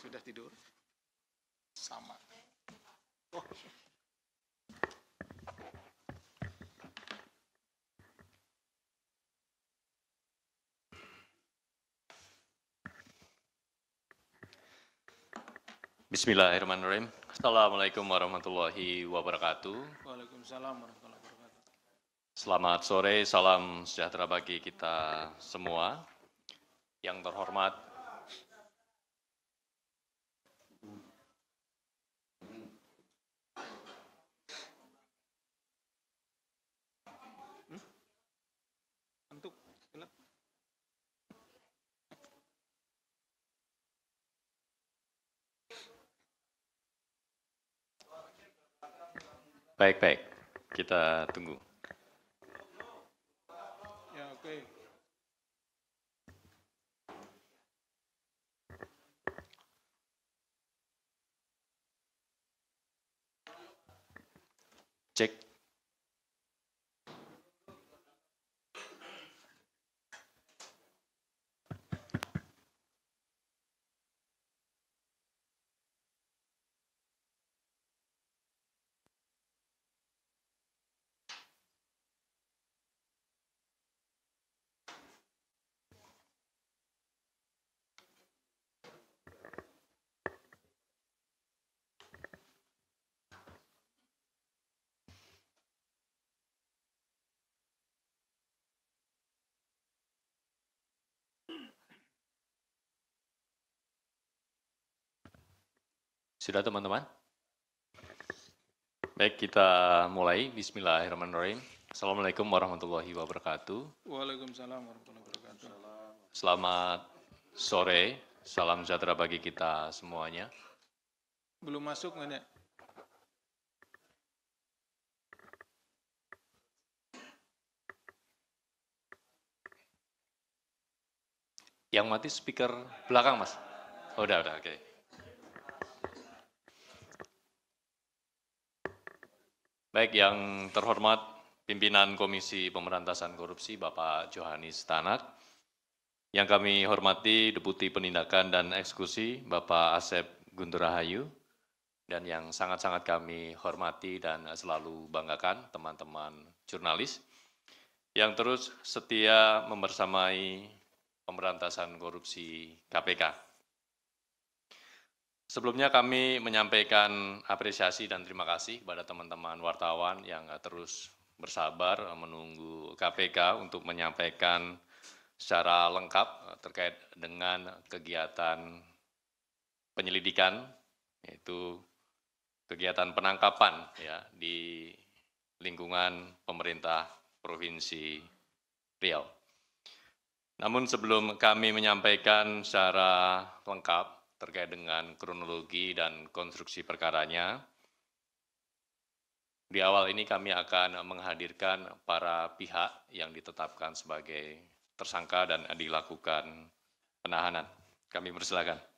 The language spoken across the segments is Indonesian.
Sudah tidur? Sama. Oh. Bismillahirrahmanirrahim. Assalamualaikum warahmatullahi wabarakatuh. Waalaikumsalam warahmatullahi wabarakatuh. Selamat sore, salam sejahtera bagi kita semua. Yang terhormat Untuk gelap. baik-baik, kita tunggu. Ya, oke. Cek. Sudah teman-teman? Baik, kita mulai. Bismillahirrahmanirrahim. Assalamualaikum warahmatullahi wabarakatuh. Waalaikumsalam warahmatullahi wabarakatuh. Selamat sore, salam sejahtera bagi kita semuanya. Belum masuk nggak, Nek? Yang mati speaker belakang, Mas? Oh, udah, oke. Baik, yang terhormat pimpinan Komisi Pemberantasan Korupsi, Bapak Johanis Tanak. Yang kami hormati Deputi Penindakan dan Eksekusi, Bapak Asep Guntur Rahayu. Dan yang sangat-sangat kami hormati dan selalu banggakan teman-teman jurnalis yang terus setia membersamai pemberantasan korupsi KPK. Sebelumnya kami menyampaikan apresiasi dan terima kasih kepada teman-teman wartawan yang terus bersabar menunggu KPK untuk menyampaikan secara lengkap terkait dengan kegiatan penyelidikan, yaitu kegiatan penangkapan ya, di lingkungan pemerintah Provinsi Riau. Namun sebelum kami menyampaikan secara lengkap terkait dengan kronologi dan konstruksi perkaranya, di awal ini kami akan menghadirkan para pihak yang ditetapkan sebagai tersangka dan dilakukan penahanan. Kami persilakan.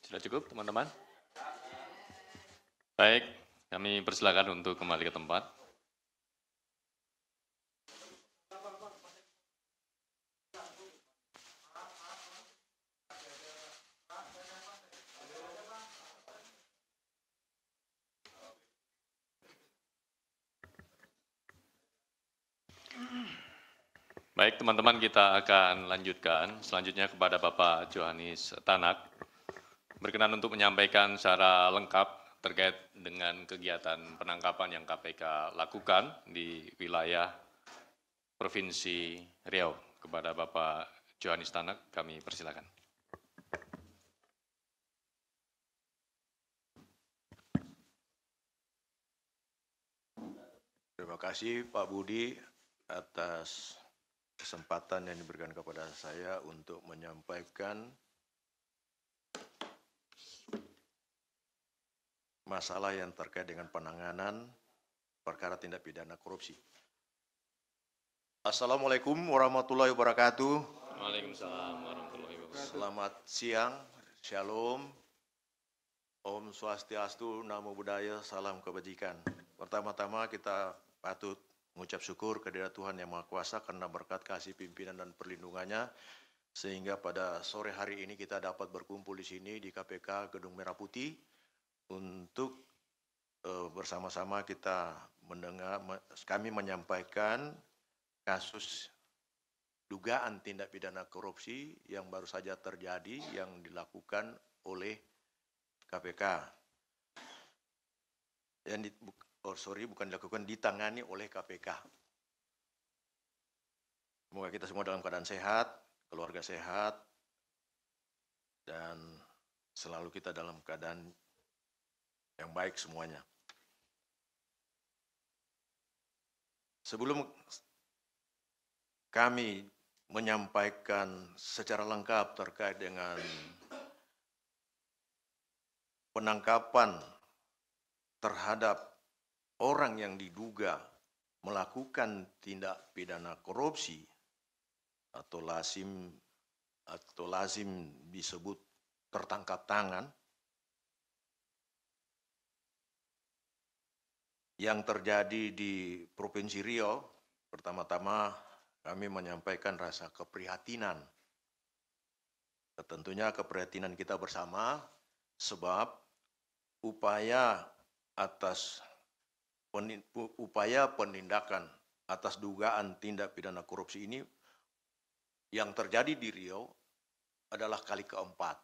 Sudah cukup, teman-teman? Baik, kami persilakan untuk kembali ke tempat. Baik, teman-teman, kita akan lanjutkan selanjutnya kepada Bapak Johanis Tanak. Berkenan untuk menyampaikan secara lengkap terkait dengan kegiatan penangkapan yang KPK lakukan di wilayah Provinsi Riau. Kepada Bapak Johanis Tanak, kami persilakan. Terima kasih Pak Budi atas kesempatan yang diberikan kepada saya untuk menyampaikan masalah yang terkait dengan penanganan perkara tindak pidana korupsi. Assalamualaikum warahmatullahi wabarakatuh. Waalaikumsalam warahmatullahi wabarakatuh. Selamat siang, Shalom, Om Swastiastu, Namo Buddhaya, Salam Kebajikan. Pertama-tama kita patut mengucap syukur kehadirat Tuhan Yang Maha Kuasa karena berkat kasih pimpinan dan perlindungannya sehingga pada sore hari ini kita dapat berkumpul di sini di KPK Gedung Merah Putih untuk bersama-sama kita kami menyampaikan kasus dugaan tindak pidana korupsi yang baru saja terjadi yang dilakukan oleh KPK. Bukan dilakukan, ditangani oleh KPK. Semoga kita semua dalam keadaan sehat, keluarga sehat, dan selalu kita dalam keadaan yang baik semuanya. Sebelum kami menyampaikan secara lengkap terkait dengan penangkapan terhadap orang yang diduga melakukan tindak pidana korupsi atau lazim disebut tertangkap tangan yang terjadi di Provinsi Riau, pertama-tama kami menyampaikan rasa keprihatinan. Tentunya keprihatinan kita bersama sebab upaya penindakan atas dugaan tindak pidana korupsi ini yang terjadi di Riau adalah kali keempat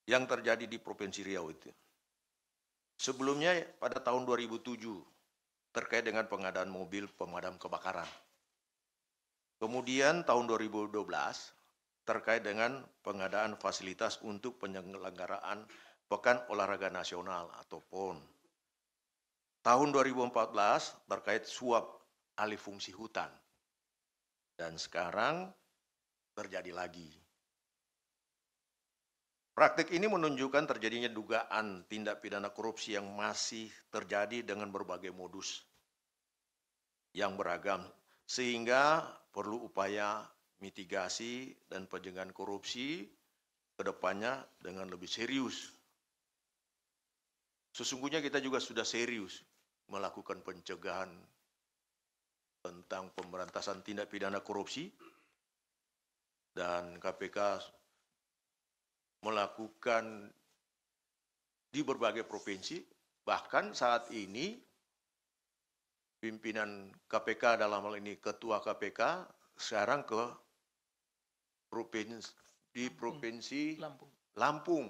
yang terjadi di Provinsi Riau itu. Sebelumnya pada tahun 2007 terkait dengan pengadaan mobil pemadam kebakaran. Kemudian tahun 2012 terkait dengan pengadaan fasilitas untuk penyelenggaraan Pekan Olahraga Nasional atau PON. Tahun 2014 terkait suap alih fungsi hutan. Dan sekarang terjadi lagi. Praktik ini menunjukkan terjadinya dugaan tindak pidana korupsi yang masih terjadi dengan berbagai modus yang beragam, sehingga perlu upaya mitigasi dan pencegahan korupsi ke depannya dengan lebih serius. Sesungguhnya kita juga sudah serius melakukan pencegahan tentang pemberantasan tindak pidana korupsi dan KPK melakukan di berbagai provinsi, bahkan saat ini pimpinan KPK dalam hal ini Ketua KPK sekarang ke Provinsi Lampung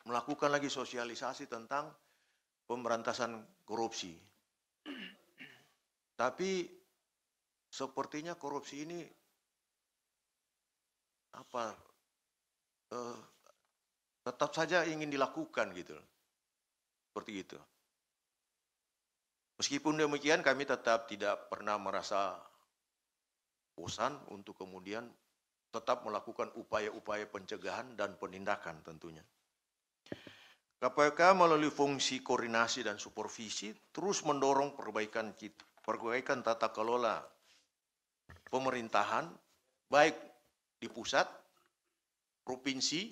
melakukan lagi sosialisasi tentang pemberantasan korupsi. Tapi sepertinya korupsi ini tetap saja ingin dilakukan gitu. Seperti itu. Meskipun demikian kami tetap tidak pernah merasa bosan untuk kemudian tetap melakukan upaya-upaya pencegahan dan penindakan tentunya. KPK melalui fungsi koordinasi dan supervisi terus mendorong perbaikan tata kelola pemerintahan baik di pusat provinsi,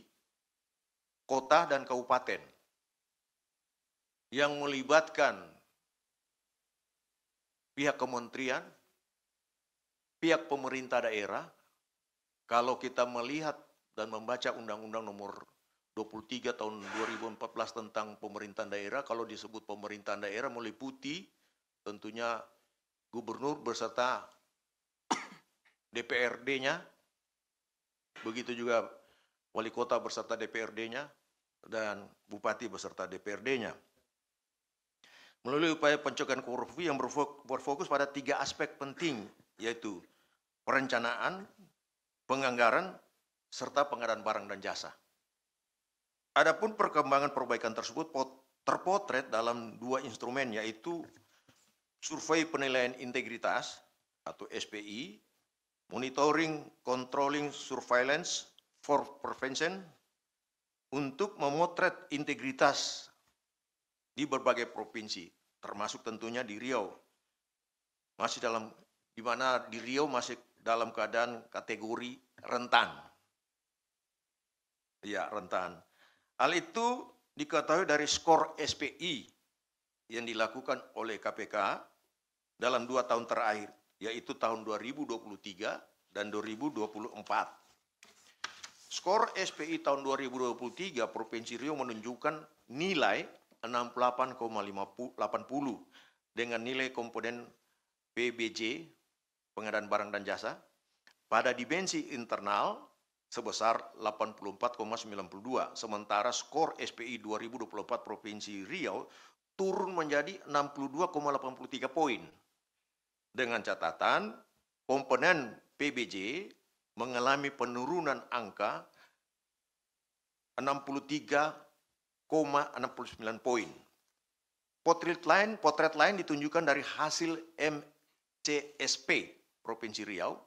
kota, dan kabupaten yang melibatkan pihak kementerian, pihak pemerintah daerah. Kalau kita melihat dan membaca Undang-Undang Nomor 23 tahun 2014 tentang pemerintahan daerah, kalau disebut pemerintahan daerah meliputi tentunya gubernur beserta DPRD-nya, begitu juga wali kota beserta DPRD-nya, dan bupati beserta DPRD-nya. Melalui upaya pencegahan korupsi yang berfokus pada 3 aspek penting, yaitu perencanaan, penganggaran, serta pengadaan barang dan jasa. Adapun perkembangan perbaikan tersebut terpotret dalam 2 instrumen, yaitu survei penilaian integritas atau SPI, monitoring, controlling, surveillance for prevention, untuk memotret integritas di berbagai provinsi, termasuk tentunya di Riau. Di mana di Riau masih dalam keadaan kategori rentan. Ya, rentan. Hal itu diketahui dari skor SPI yang dilakukan oleh KPK dalam 2 tahun terakhir, yaitu tahun 2023 dan 2024. Skor SPI tahun 2023 Provinsi Riau menunjukkan nilai 68,80 dengan nilai komponen PBJ, pengadaan barang dan jasa, pada dimensi internal sebesar 84,92. Sementara skor SPI 2024 Provinsi Riau turun menjadi 62,83 poin. Dengan catatan, komponen PBJ mengalami penurunan angka 63,69 poin. Potret lain ditunjukkan dari hasil MCSP Provinsi Riau,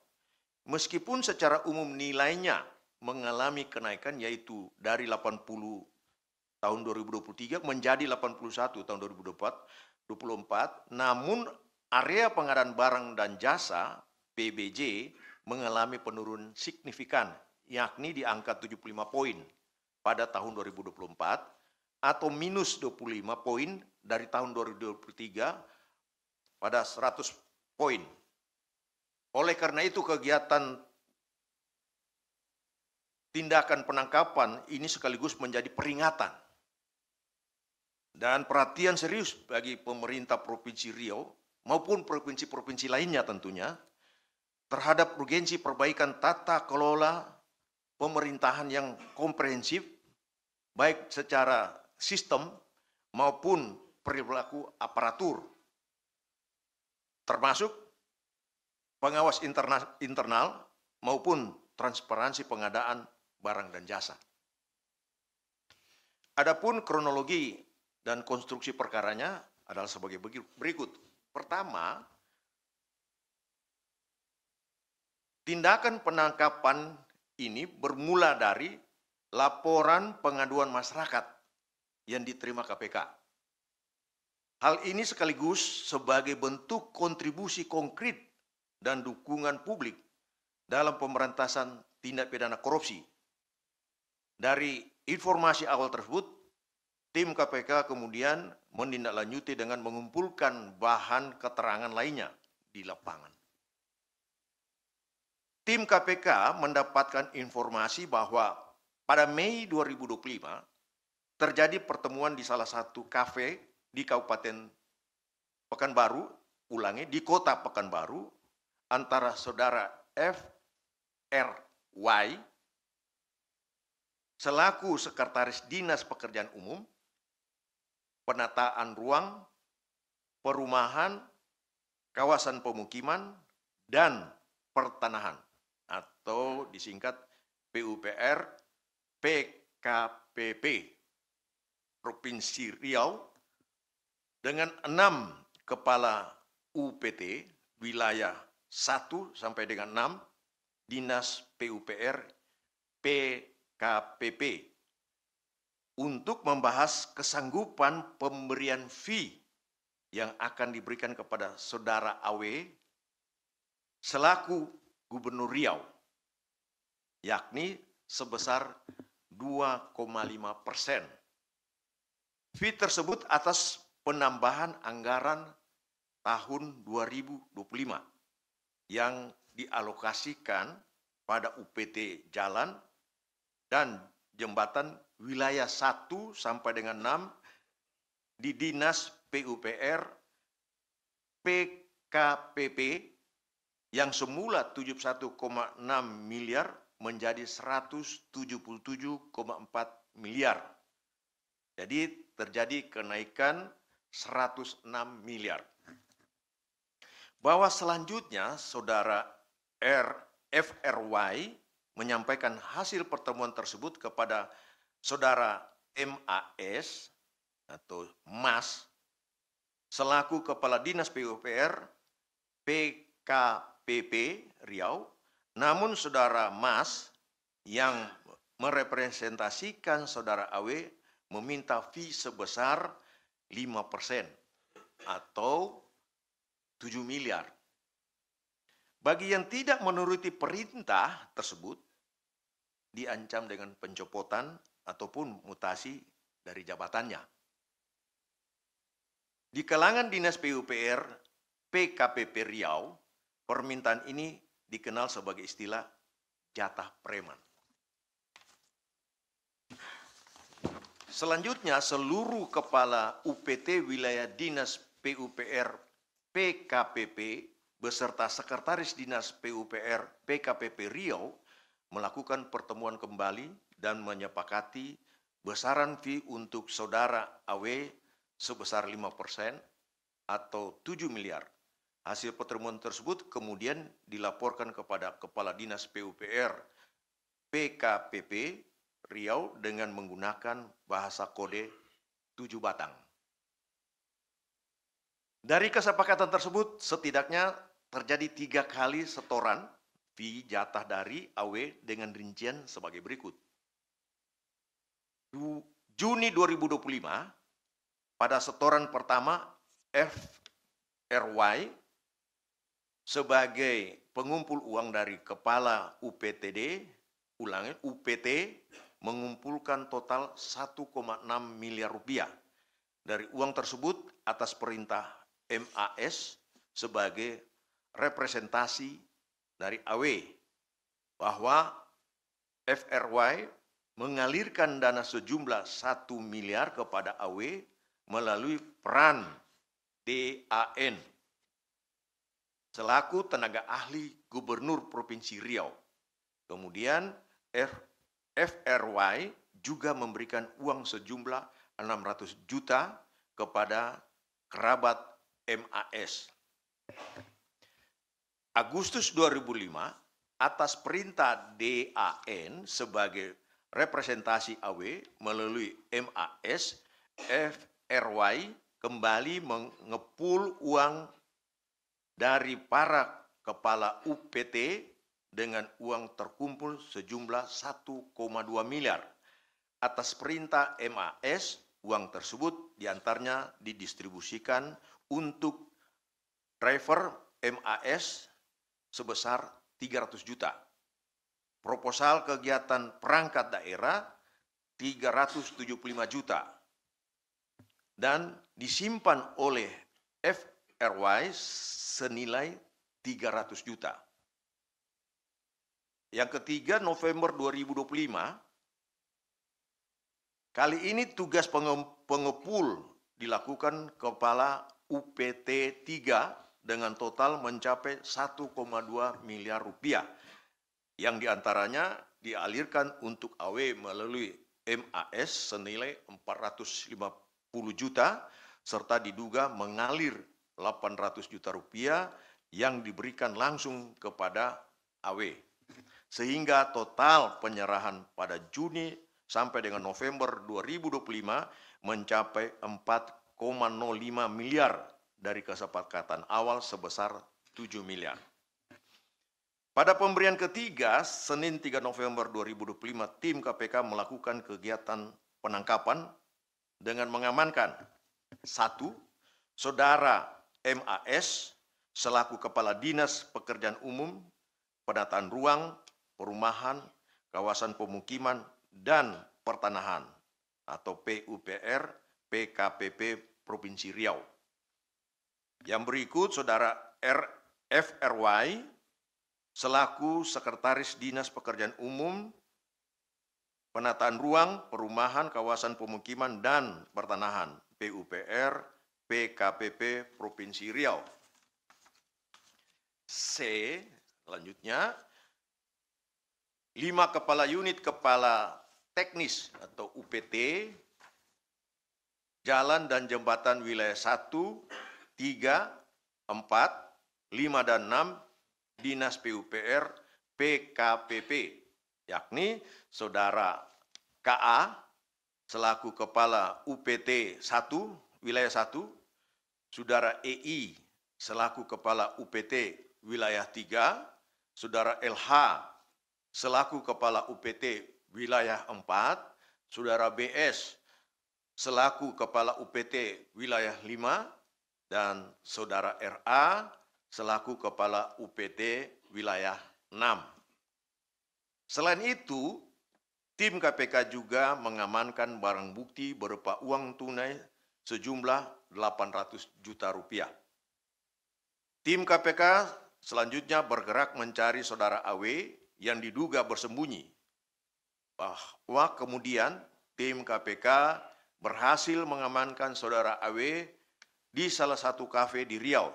meskipun secara umum nilainya mengalami kenaikan, yaitu dari 80 tahun 2023 menjadi 81 tahun 2024, namun area pengadaan barang dan jasa PBJ mengalami penurunan signifikan, yakni di angka 75 poin pada tahun 2024 atau minus 25 poin dari tahun 2023 pada 100 poin. Oleh karena itu, kegiatan tindakan penangkapan ini sekaligus menjadi peringatan dan perhatian serius bagi pemerintah Provinsi Riau maupun provinsi-provinsi lainnya tentunya terhadap urgensi perbaikan tata kelola pemerintahan yang komprehensif, baik secara sistem maupun perilaku aparatur, termasuk pengawas internal maupun transparansi pengadaan barang dan jasa. Adapun kronologi dan konstruksi perkaranya adalah sebagai berikut. Pertama, tindakan penangkapan ini bermula dari laporan pengaduan masyarakat yang diterima KPK. Hal ini sekaligus sebagai bentuk kontribusi konkret dan dukungan publik dalam pemberantasan tindak pidana korupsi. Dari informasi awal tersebut, tim KPK kemudian menindaklanjuti dengan mengumpulkan bahan keterangan lainnya di lapangan. Tim KPK mendapatkan informasi bahwa pada Mei 2025 terjadi pertemuan di salah satu kafe di Kabupaten Pekanbaru, di kota Pekanbaru, antara saudara FRY selaku Sekretaris Dinas Pekerjaan Umum, Penataan Ruang, Perumahan, Kawasan Pemukiman, dan Pertanahan, atau disingkat PUPR PKPP Provinsi Riau, dengan 6 kepala UPT wilayah 1 sampai dengan 6 Dinas PUPR PKPP untuk membahas kesanggupan pemberian fee yang akan diberikan kepada saudara AW selaku Gubernur Riau, yakni sebesar 2,5%. Fee tersebut atas penambahan anggaran tahun 2025 yang dialokasikan pada UPT jalan dan jembatan wilayah 1 sampai dengan 6 di Dinas PUPR PKPP yang semula 71,6 miliar menjadi 177,4 miliar. Jadi terjadi kenaikan 106 miliar. Bahwa selanjutnya Saudara FRY menyampaikan hasil pertemuan tersebut kepada Saudara MAS atau MAS selaku Kepala Dinas PUPR PKPP Riau, namun Saudara MAS yang merepresentasikan Saudara AW meminta fee sebesar 5% atau 7 miliar. Bagi yang tidak menuruti perintah tersebut, diancam dengan pencopotan ataupun mutasi dari jabatannya. Di kalangan Dinas PUPR PKPP Riau, permintaan ini dikenal sebagai istilah jatah preman. Selanjutnya, seluruh kepala UPT wilayah Dinas PUPR PKPP beserta Sekretaris Dinas PUPR PKPP Riau melakukan pertemuan kembali dan menyepakati besaran fee untuk Saudara AW sebesar 5% atau 7 miliar. Hasil pertemuan tersebut kemudian dilaporkan kepada Kepala Dinas PUPR PKPP Riau dengan menggunakan bahasa kode 7 batang. Dari kesepakatan tersebut, setidaknya terjadi 3 kali setoran fee jatah dari AW dengan rincian sebagai berikut. Juni 2025, pada setoran pertama FRY sebagai pengumpul uang dari Kepala UPTD, UPT mengumpulkan total 1,6 miliar rupiah. Dari uang tersebut atas perintah MAS sebagai representasi dari AW bahwa FRY mengalirkan dana sejumlah 1 miliar kepada AW melalui peran DAN selaku tenaga ahli Gubernur Provinsi Riau. Kemudian FRY juga memberikan uang sejumlah 600 juta kepada kerabat MAS. Agustus 2005, atas perintah DAN sebagai representasi AW melalui MAS, FRY kembali mengepul uang dari para kepala UPT dengan uang terkumpul sejumlah 1,2 miliar. Atas perintah MAS, uang tersebut diantaranya didistribusikan untuk driver MAS sebesar 300 juta. Proposal kegiatan perangkat daerah 375 juta. Dan disimpan oleh FRY senilai 300 juta. Yang ketiga, November 2025, kali ini tugas pengepul dilakukan Kepala UPT 3 dengan total mencapai 1,2 miliar rupiah, yang diantaranya dialirkan untuk AW melalui MAS senilai 450 juta, serta diduga mengalir 800 juta rupiah yang diberikan langsung kepada AW. Sehingga total penyerahan pada Juni sampai dengan November 2025 mencapai 4,05 miliar dari kesepakatan awal sebesar 7 miliar. Pada pemberian ketiga, Senin 3 November 2025, tim KPK melakukan kegiatan penangkapan dengan mengamankan 1. Saudara MAS selaku Kepala Dinas Pekerjaan Umum, Penataan Ruang, Perumahan, kawasan pemukiman dan pertanahan atau PUPR PKPP Provinsi Riau. Yang berikut Saudara FRY selaku Sekretaris Dinas Pekerjaan Umum, Penataan Ruang, Perumahan, Kawasan Pemukiman dan Pertanahan PUPR PKPP Provinsi Riau. C, selanjutnya 5 kepala unit kepala teknis atau UPT jalan dan jembatan wilayah 1, 3, 4, 5 dan 6 Dinas PUPR PKPP, yakni Saudara KA selaku Kepala UPT 1 wilayah 1, Saudara EI selaku Kepala UPT wilayah 3, Saudara LH selaku Kepala UPT wilayah 4, Saudara BS selaku Kepala UPT wilayah 5, dan Saudara RA selaku Kepala UPT wilayah 6. Selain itu, tim KPK juga mengamankan barang bukti berupa uang tunai sejumlah 800 juta rupiah. Tim KPK selanjutnya bergerak mencari Saudara AW yang diduga bersembunyi. Bahwa kemudian tim KPK berhasil mengamankan Saudara AW di salah satu kafe di Riau.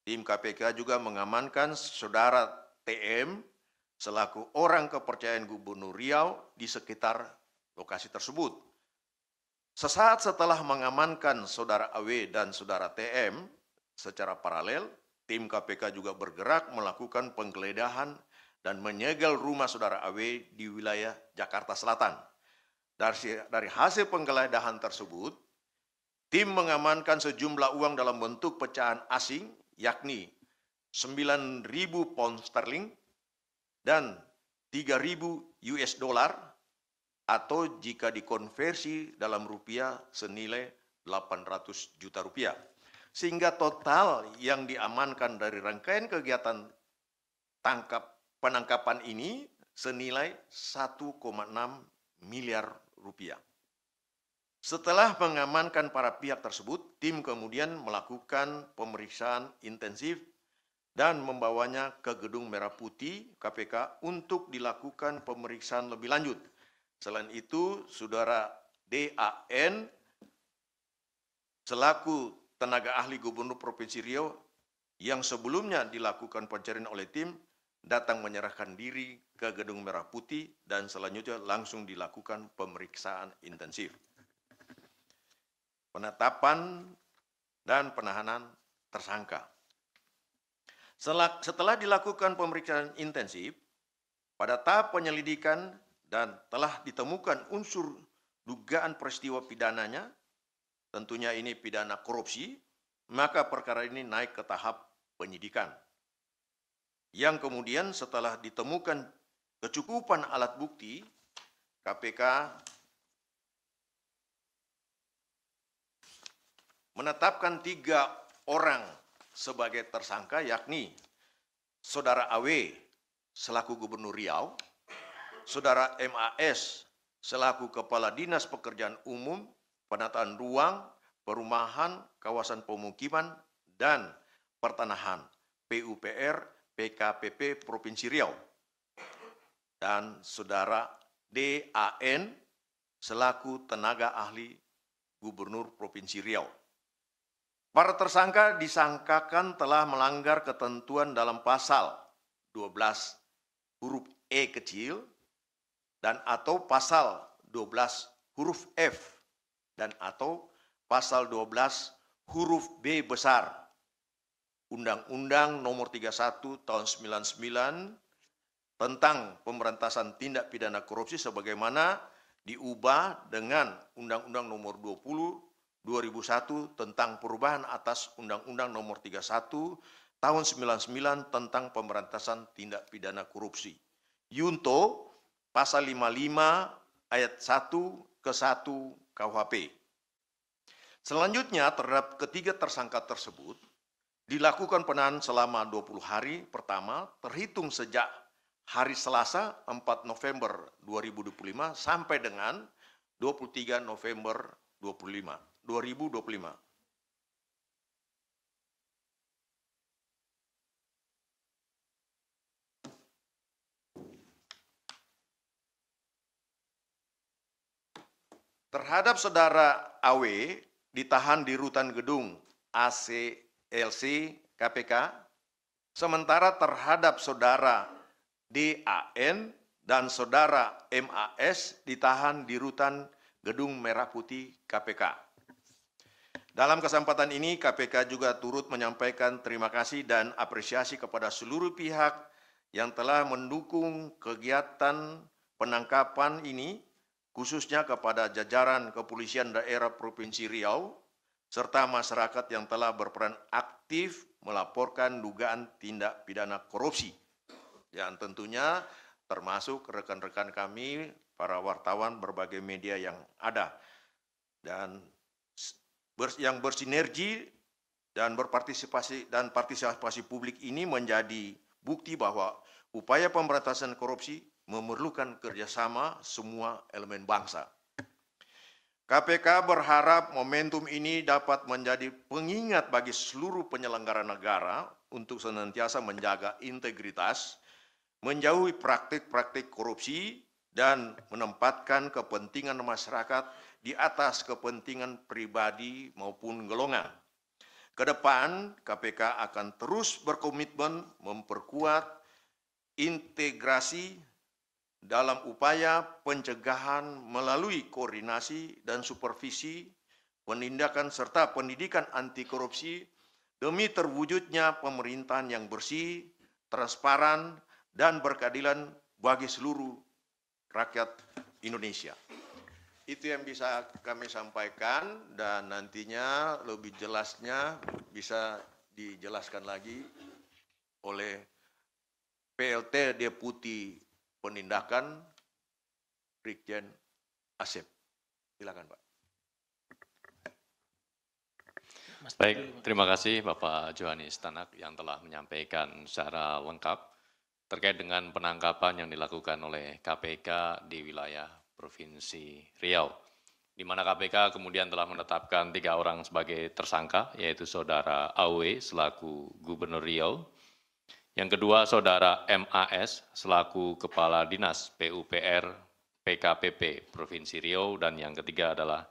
Tim KPK juga mengamankan Saudara TM selaku orang kepercayaan Gubernur Riau di sekitar lokasi tersebut. Sesaat setelah mengamankan Saudara AW dan Saudara TM secara paralel, tim KPK juga bergerak melakukan penggeledahan dan menyegel rumah Saudara AW di wilayah Jakarta Selatan. Dari hasil penggeledahan tersebut, tim mengamankan sejumlah uang dalam bentuk pecahan asing, yakni 9.000 pound sterling dan 3.000 US dollar, atau jika dikonversi dalam rupiah senilai 800 juta rupiah. Sehingga total yang diamankan dari rangkaian kegiatan penangkapan ini senilai 1,6 miliar rupiah. Setelah mengamankan para pihak tersebut, tim kemudian melakukan pemeriksaan intensif dan membawanya ke Gedung Merah Putih KPK untuk dilakukan pemeriksaan lebih lanjut. Selain itu, Saudara DAN selaku tenaga ahli Gubernur Provinsi Riau yang sebelumnya dilakukan pencarian oleh tim datang menyerahkan diri ke Gedung Merah Putih dan selanjutnya langsung dilakukan pemeriksaan intensif. Penetapan dan penahanan tersangka. Setelah dilakukan pemeriksaan intensif, pada tahap penyelidikan dan telah ditemukan unsur dugaan peristiwa pidananya, tentunya ini pidana korupsi, maka perkara ini naik ke tahap penyidikan. Yang kemudian setelah ditemukan kecukupan alat bukti, KPK menetapkan 3 orang sebagai tersangka, yakni Saudara AW selaku Gubernur Riau, Saudara MAS selaku Kepala Dinas Pekerjaan Umum, Penataan Ruang, Perumahan, Kawasan Pemukiman, dan Pertanahan PUPR PKPP Provinsi Riau, dan Saudara DAN selaku tenaga ahli Gubernur Provinsi Riau. Para tersangka disangkakan telah melanggar ketentuan dalam pasal 12 huruf E kecil dan atau pasal 12 huruf F dan atau pasal 12 huruf B besar Undang-Undang Nomor 31 Tahun 99 tentang pemberantasan tindak pidana korupsi sebagaimana diubah dengan Undang-Undang Nomor 20 2001 tentang perubahan atas Undang-Undang Nomor 31 Tahun 99 tentang pemberantasan tindak pidana korupsi. Yunto pasal 55 ayat 1 ke 1 KUHP. Selanjutnya terhadap ketiga tersangka tersebut dilakukan penahanan selama 20 hari pertama terhitung sejak hari Selasa 4 November 2025 sampai dengan 23 November 2025. Terhadap saudara AW ditahan di rutan gedung ACLC KPK, sementara terhadap saudara DAN dan saudara MAS ditahan di rutan gedung Merah Putih KPK. Dalam kesempatan ini, KPK juga turut menyampaikan terima kasih dan apresiasi kepada seluruh pihak yang telah mendukung kegiatan penangkapan ini, khususnya kepada jajaran Kepolisian Daerah Provinsi Riau, serta masyarakat yang telah berperan aktif melaporkan dugaan tindak pidana korupsi. Yang tentunya termasuk rekan-rekan kami, para wartawan berbagai media yang ada. Dan yang bersinergi dan partisipasi publik ini menjadi bukti bahwa upaya pemberantasan korupsi memerlukan kerjasama semua elemen bangsa. KPK berharap momentum ini dapat menjadi pengingat bagi seluruh penyelenggara negara untuk senantiasa menjaga integritas, menjauhi praktik-praktik korupsi, dan menempatkan kepentingan masyarakat di atas kepentingan pribadi maupun golongan. Kedepan, KPK akan terus berkomitmen memperkuat integrasi dalam upaya pencegahan melalui koordinasi dan supervisi, penindakan serta pendidikan anti korupsi demi terwujudnya pemerintahan yang bersih, transparan, dan berkeadilan bagi seluruh rakyat Indonesia. Itu yang bisa kami sampaikan dan nantinya lebih jelasnya bisa dijelaskan lagi oleh PLT Deputi Penindakan Brigjen Asep. Silakan, Pak. Baik, terima kasih Bapak Johanis Tanak yang telah menyampaikan secara lengkap terkait dengan penangkapan yang dilakukan oleh KPK di wilayah Provinsi Riau, di mana KPK kemudian telah menetapkan 3 orang sebagai tersangka, yaitu Saudara AW selaku Gubernur Riau, yang kedua Saudara MAS selaku Kepala Dinas PUPR PKPP Provinsi Riau, dan yang ketiga adalah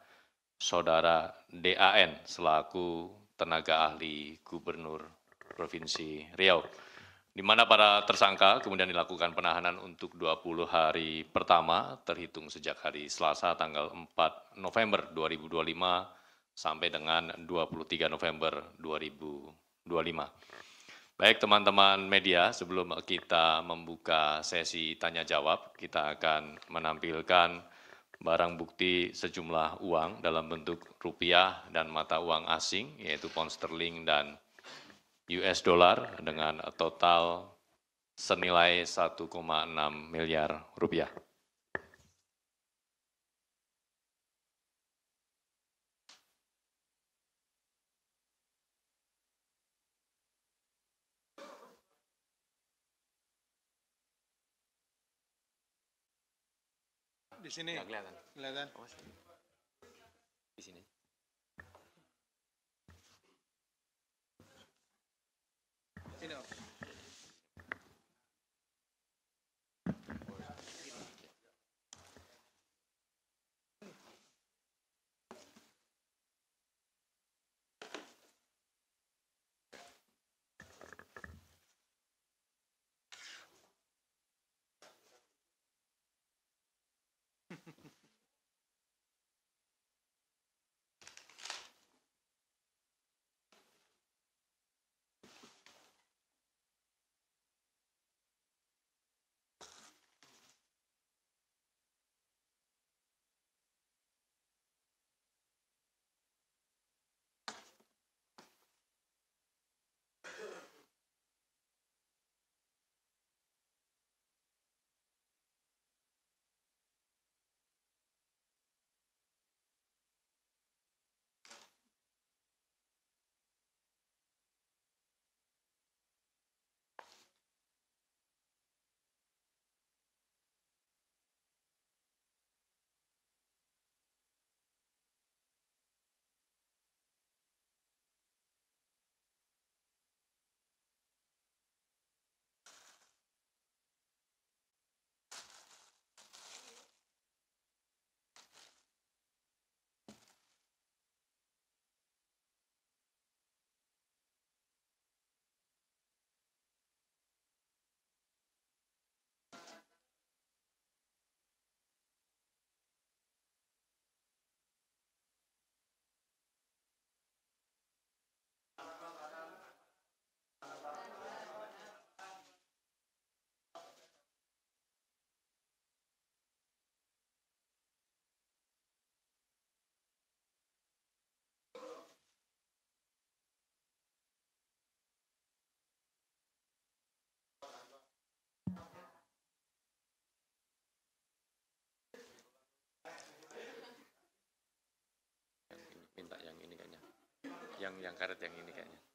Saudara DAN selaku Tenaga Ahli Gubernur Provinsi Riau, di mana para tersangka kemudian dilakukan penahanan untuk 20 hari pertama terhitung sejak hari Selasa tanggal 4 November 2025 sampai dengan 23 November 2025. Baik teman-teman media, sebelum kita membuka sesi tanya jawab, kita akan menampilkan barang bukti sejumlah uang dalam bentuk rupiah dan mata uang asing, yaitu pound sterling dan US dollar dengan total senilai 1,6 miliar rupiah. Di sini. Nggak kelihatan. Kelihatan. Di sini. Ini, Om. yang karet yang ini kayaknya.